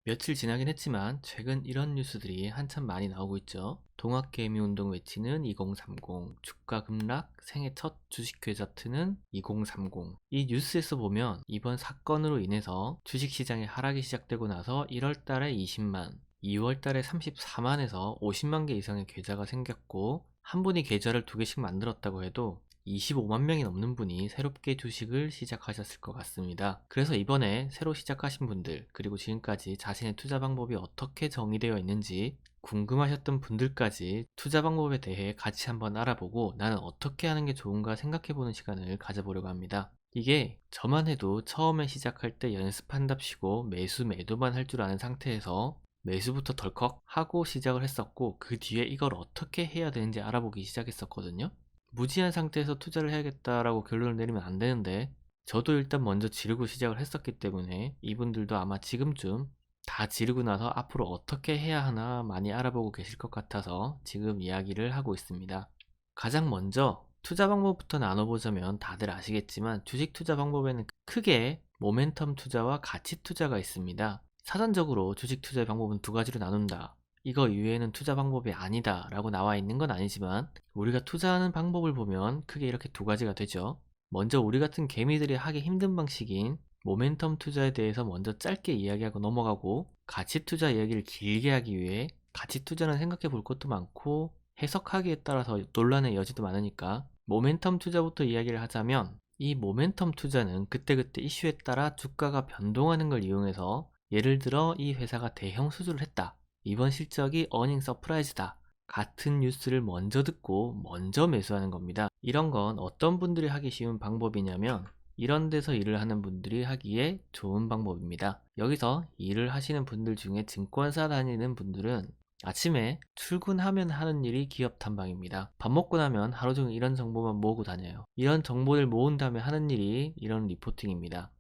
며칠 지나긴 했지만 최근 이런 뉴스들이 한참 많이 나오고 있죠. 동학개미운동 외치는 2030, 주가 급락, 생애 첫 주식회 차트는 2030. 이 뉴스에서 보면 이번 사건으로 인해서 주식시장의 하락이 시작되고 나서 1월 달에 20만, 2월 달에 34만에서 50만 개 이상의 계좌가 생겼고, 한 분이 계좌를 두 개씩 만들었다고 해도 25만 명이 넘는 분이 새롭게 주식을 시작하셨을 것 같습니다. 그래서 이번에 새로 시작하신 분들, 그리고 지금까지 자신의 투자 방법이 어떻게 정의되어 있는지 궁금하셨던 분들까지 투자 방법에 대해 같이 한번 알아보고 나는 어떻게 하는 게 좋은가 생각해보는 시간을 가져보려고 합니다. 이게 저만 해도 처음에 시작할 때 연습한답시고 매수 매도만 할 줄 아는 상태에서 매수부터 덜컥 하고 시작을 했었고, 그 뒤에 이걸 어떻게 해야 되는지 알아보기 시작했었거든요. 무지한 상태에서 투자를 해야겠다라고 결론을 내리면 안 되는데, 저도 일단 먼저 지르고 시작을 했었기 때문에 이분들도 아마 지금쯤 다 지르고 나서 앞으로 어떻게 해야 하나 많이 알아보고 계실 것 같아서 지금 이야기를 하고 있습니다. 가장 먼저 투자 방법부터 나눠보자면 다들 아시겠지만 주식 투자 방법에는 크게 모멘텀 투자와 가치 투자가 있습니다. 사전적으로 주식 투자의 방법은 두 가지로 나눈다, 이거 이외에는 투자 방법이 아니다 라고 나와 있는 건 아니지만, 우리가 투자하는 방법을 보면 크게 이렇게 두 가지가 되죠. 먼저 우리 같은 개미들이 하기 힘든 방식인 모멘텀 투자에 대해서 먼저 짧게 이야기하고 넘어가고, 가치 투자 이야기를 길게 하기 위해 가치 투자는 생각해 볼 것도 많고 해석하기에 따라서 논란의 여지도 많으니까 모멘텀 투자부터 이야기를 하자면, 이 모멘텀 투자는 그때그때 이슈에 따라 주가가 변동하는 걸 이용해서, 예를 들어 이 회사가 대형 수주를 했다, 이번 실적이 어닝 서프라이즈다, 같은 뉴스를 먼저 듣고 먼저 매수하는 겁니다. 이런 건 어떤 분들이 하기 쉬운 방법이냐면 이런 데서 일을 하는 분들이 하기에 좋은 방법입니다. 여기서 일을 하시는 분들 중에 증권사 다니는 분들은 아침에 출근하면 하는 일이 기업 탐방입니다. 밥 먹고 나면 하루 종일 이런 정보만 모으고 다녀요. 이런 정보를 모은 다음에 하는 일이 이런 리포팅입니다.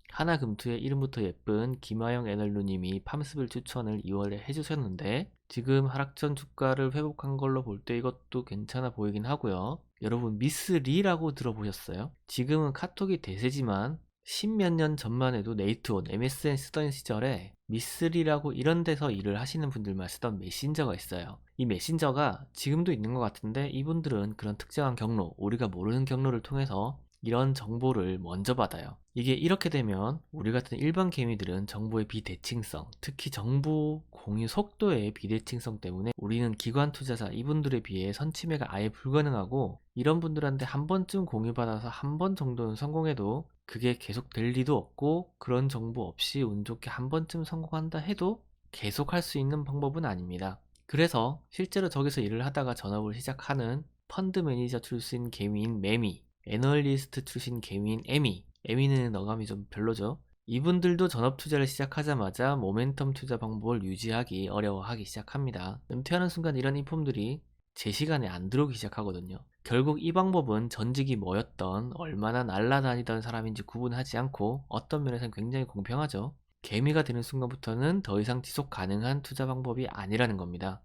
하나금투의 이름부터 예쁜 김하영 애널루님이 팜스빌 추천을 2월에 해주셨는데, 지금 하락전 주가를 회복한 걸로 볼 때 이것도 괜찮아 보이긴 하고요. 여러분 미스리라고 들어보셨어요? 지금은 카톡이 대세지만 십몇 년 전만 해도 네이트온, MSN 쓰던 시절에 미스리라고 이런 데서 일을 하시는 분들만 쓰던 메신저가 있어요. 이 메신저가 지금도 있는 것 같은데, 이분들은 그런 특정한 경로, 우리가 모르는 경로를 통해서 이런 정보를 먼저 받아요. 이게 이렇게 되면 우리 같은 일반 개미들은 정보의 비대칭성, 특히 정보 공유 속도의 비대칭성 때문에 우리는 기관 투자자 이분들에 비해 선침해가 아예 불가능하고, 이런 분들한테 한 번쯤 공유받아서 한 번 정도는 성공해도 그게 계속 될 리도 없고, 그런 정보 없이 운 좋게 한 번쯤 성공한다 해도 계속 할 수 있는 방법은 아닙니다. 그래서 실제로 저기서 일을 하다가 전업을 시작하는 펀드 매니저 출신 개미인 매미, 애널리스트 출신 개미인 에미는 어감이 좀 별로죠. 이분들도 전업 투자를 시작하자마자 모멘텀 투자 방법을 유지하기 어려워하기 시작합니다. 은퇴하는 순간 이런 인폼들이 제 시간에 안 들어오기 시작하거든요. 결국 이 방법은 전직이 뭐였던, 얼마나 날라다니던 사람인지 구분하지 않고 어떤 면에서는 굉장히 공평하죠. 개미가 되는 순간부터는 더 이상 지속 가능한 투자 방법이 아니라는 겁니다.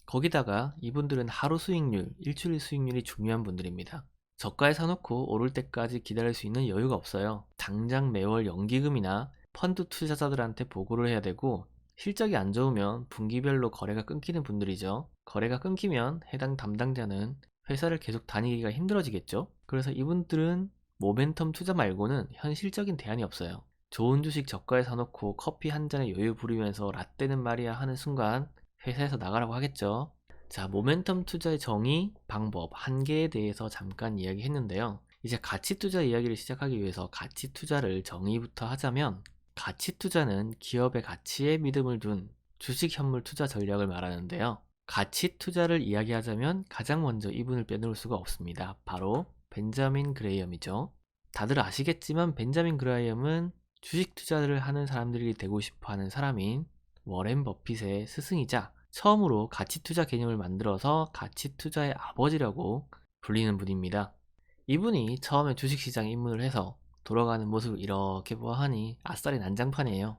거기다가 이분들은 하루 수익률, 일주일 수익률이 중요한 분들입니다. 저가에 사놓고 오를 때까지 기다릴 수 있는 여유가 없어요. 당장 매월 연기금이나 펀드 투자자들한테 보고를 해야 되고, 실적이 안 좋으면 분기별로 거래가 끊기는 분들이죠. 거래가 끊기면 해당 담당자는 회사를 계속 다니기가 힘들어지겠죠. 그래서 이분들은 모멘텀 투자 말고는 현실적인 대안이 없어요. 좋은 주식 저가에 사놓고 커피 한 잔에 여유 부리면서 라떼는 말이야 하는 순간 회사에서 나가라고 하겠죠. 자, 모멘텀 투자의 정의, 방법, 한계에 대해서 잠깐 이야기했는데요. 이제 가치 투자 이야기를 시작하기 위해서 가치 투자를 정의부터 하자면, 가치 투자는 기업의 가치에 믿음을 둔 주식 현물 투자 전략을 말하는데요. 가치 투자를 이야기하자면 가장 먼저 이분을 빼놓을 수가 없습니다. 바로 벤자민 그레이엄이죠. 다들 아시겠지만 벤자민 그레이엄은 주식 투자를 하는 사람들이 되고 싶어 하는 사람인 워렌 버핏의 스승이자 처음으로 가치 투자 개념을 만들어서 가치 투자의 아버지라고 불리는 분입니다. 이분이 처음에 주식시장에 입문을 해서 돌아가는 모습을 이렇게 보아하니 아싸리 난장판이에요.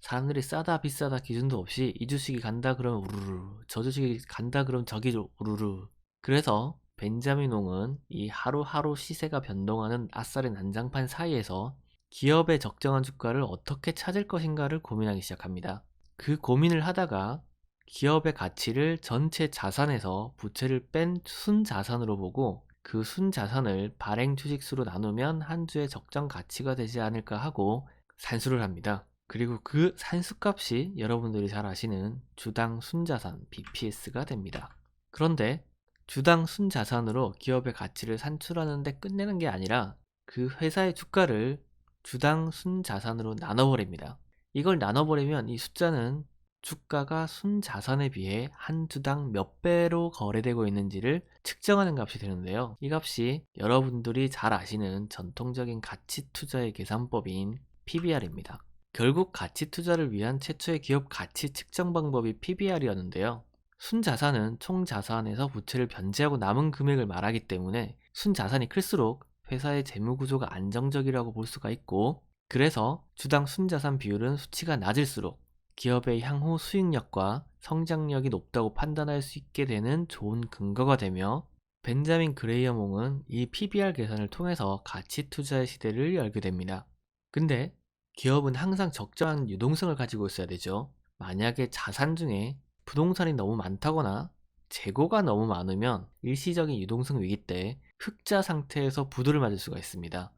사람들이 싸다 비싸다 기준도 없이 이 주식이 간다 그러면 우르르, 저 주식이 간다 그러면 저기 우르르. 그래서 벤자민 옹은 이 하루하루 시세가 변동하는 아싸리 난장판 사이에서 기업의 적정한 주가를 어떻게 찾을 것인가를 고민하기 시작합니다. 그 고민을 하다가 기업의 가치를 전체 자산에서 부채를 뺀 순자산으로 보고 그 순자산을 발행 주식수로 나누면 한 주의 적정 가치가 되지 않을까 하고 산수를 합니다. 그리고 그 산수값이 여러분들이 잘 아시는 주당 순자산 BPS가 됩니다. 그런데 주당 순자산으로 기업의 가치를 산출하는데 끝내는 게 아니라 그 회사의 주가를 주당 순자산으로 나눠버립니다. 이걸 나눠버리면 이 숫자는 주가가 순자산에 비해 한 주당 몇 배로 거래되고 있는지를 측정하는 값이 되는데요. 이 값이 여러분들이 잘 아시는 전통적인 가치 투자의 계산법인 PBR입니다. 결국 가치 투자를 위한 최초의 기업 가치 측정 방법이 PBR이었는데요. 순자산은 총 자산에서 부채를 변제하고 남은 금액을 말하기 때문에 순자산이 클수록 회사의 재무 구조가 안정적이라고 볼 수가 있고, 그래서 주당 순자산 비율은 수치가 낮을수록 기업의 향후 수익력과 성장력이 높다고 판단할 수 있게 되는 좋은 근거가 되며, 벤자민 그레이엄옹은 이 PBR 계산을 통해서 가치 투자의 시대를 열게 됩니다. 근데 기업은 항상 적정한 유동성을 가지고 있어야 되죠. 만약에 자산 중에 부동산이 너무 많다거나 재고가 너무 많으면 일시적인 유동성 위기 때 흑자 상태에서 부도를 맞을 수가 있습니다.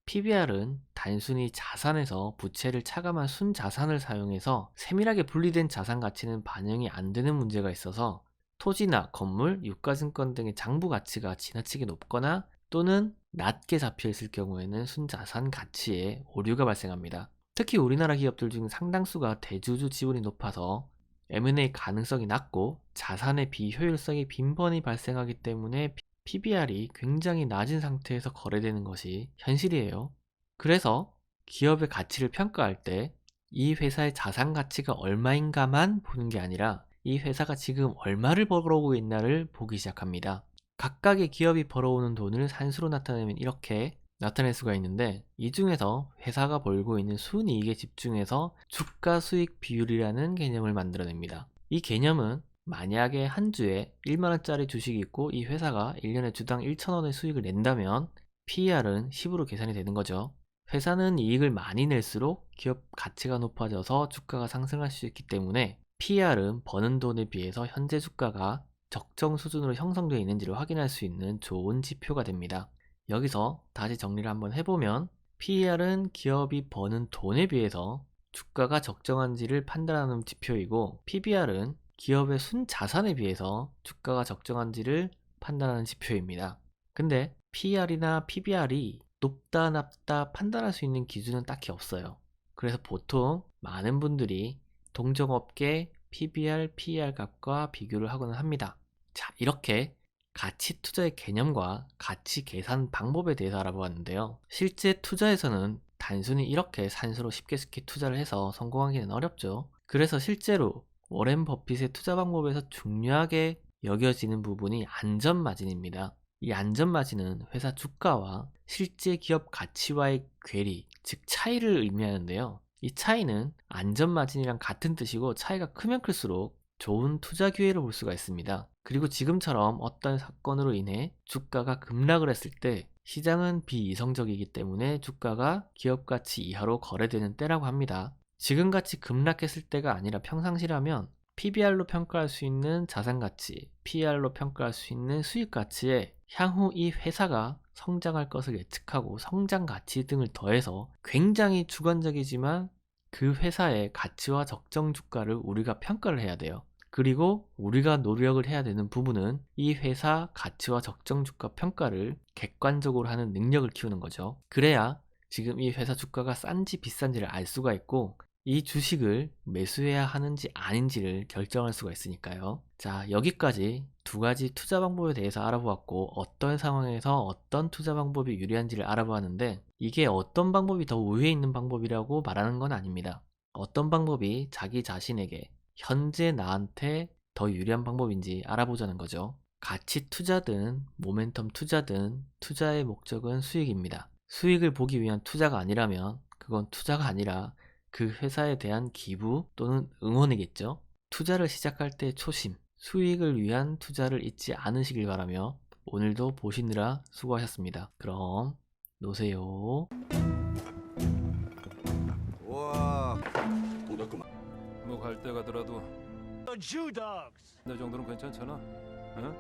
PBR은 단순히 자산에서 부채를 차감한 순자산을 사용해서 세밀하게 분리된 자산 가치는 반영이 안 되는 문제가 있어서 토지나 건물, 유가증권 등의 장부 가치가 지나치게 높거나 또는 낮게 잡혀 있을 경우에는 순자산 가치에 오류가 발생합니다. 특히 우리나라 기업들 중 상당수가 대주주 지분이 높아서 M&A 가능성이 낮고 자산의 비효율성이 빈번히 발생하기 때문에 PBR이 굉장히 낮은 상태에서 거래되는 것이 현실이에요. 그래서 기업의 가치를 평가할 때 이 회사의 자산 가치가 얼마인가만 보는 게 아니라 이 회사가 지금 얼마를 벌어오고 있나를 보기 시작합니다. 각각의 기업이 벌어오는 돈을 산수로 나타내면 이렇게 나타낼 수가 있는데, 이 중에서 회사가 벌고 있는 순이익에 집중해서 주가 수익 비율이라는 개념을 만들어냅니다. 이 개념은 만약에 한 주에 1만원짜리 주식이 있고 이 회사가 1년에 주당 1,000원의 수익을 낸다면 PER은 10으로 계산이 되는 거죠. 회사는 이익을 많이 낼수록 기업 가치가 높아져서 주가가 상승할 수 있기 때문에 PER은 버는 돈에 비해서 현재 주가가 적정 수준으로 형성되어 있는지를 확인할 수 있는 좋은 지표가 됩니다. 여기서 다시 정리를 한번 해보면 PER은 기업이 버는 돈에 비해서 주가가 적정한지를 판단하는 지표이고, PBR은 기업의 순자산에 비해서 주가가 적정한지를 판단하는 지표입니다. 근데 PER이나 PBR이 높다 낮다 판단할 수 있는 기준은 딱히 없어요. 그래서 보통 많은 분들이 동종업계 PBR, PER 값과 비교를 하고는 합니다. 자, 이렇게 가치 투자의 개념과 가치 계산 방법에 대해서 알아보았는데요. 실제 투자에서는 단순히 이렇게 산수로 쉽게 투자를 해서 성공하기는 어렵죠. 그래서 실제로 워렌 버핏의 투자 방법에서 중요하게 여겨지는 부분이 안전마진입니다. 이 안전마진은 회사 주가와 실제 기업 가치와의 괴리, 즉 차이를 의미하는데요. 이 차이는 안전마진이랑 같은 뜻이고 차이가 크면 클수록 좋은 투자 기회를 볼 수가 있습니다. 그리고 지금처럼 어떤 사건으로 인해 주가가 급락을 했을 때 시장은 비이성적이기 때문에 주가가 기업 가치 이하로 거래되는 때라고 합니다. 지금같이 급락했을 때가 아니라 평상시라면 PBR로 평가할 수 있는 자산 가치, PER로 평가할 수 있는 수익 가치에 향후 이 회사가 성장할 것을 예측하고 성장 가치 등을 더해서 굉장히 주관적이지만 그 회사의 가치와 적정 주가를 우리가 평가를 해야 돼요. 그리고 우리가 노력을 해야 되는 부분은 이 회사 가치와 적정 주가 평가를 객관적으로 하는 능력을 키우는 거죠. 그래야 지금 이 회사 주가가 싼지 비싼지를 알 수가 있고 이 주식을 매수해야 하는지 아닌지를 결정할 수가 있으니까요. 자, 여기까지 두 가지 투자 방법에 대해서 알아보았고 어떤 상황에서 어떤 투자 방법이 유리한지를 알아보았는데, 이게 어떤 방법이 더 우위에 있는 방법이라고 말하는 건 아닙니다. 어떤 방법이 자기 자신에게 현재 나한테 더 유리한 방법인지 알아보자는 거죠. 가치 투자든 모멘텀 투자든 투자의 목적은 수익입니다. 수익을 보기 위한 투자가 아니라면 그건 투자가 아니라 그 회사에 대한 기부 또는 응원이겠죠. 투자를 시작할 때 초심, 수익을 위한 투자를 잊지 않으시길 바라며 오늘도 보시느라 수고하셨습니다. 그럼 노세요. 와. 뭐 갈 때 가더라도 너 정도는 괜찮잖아. 응?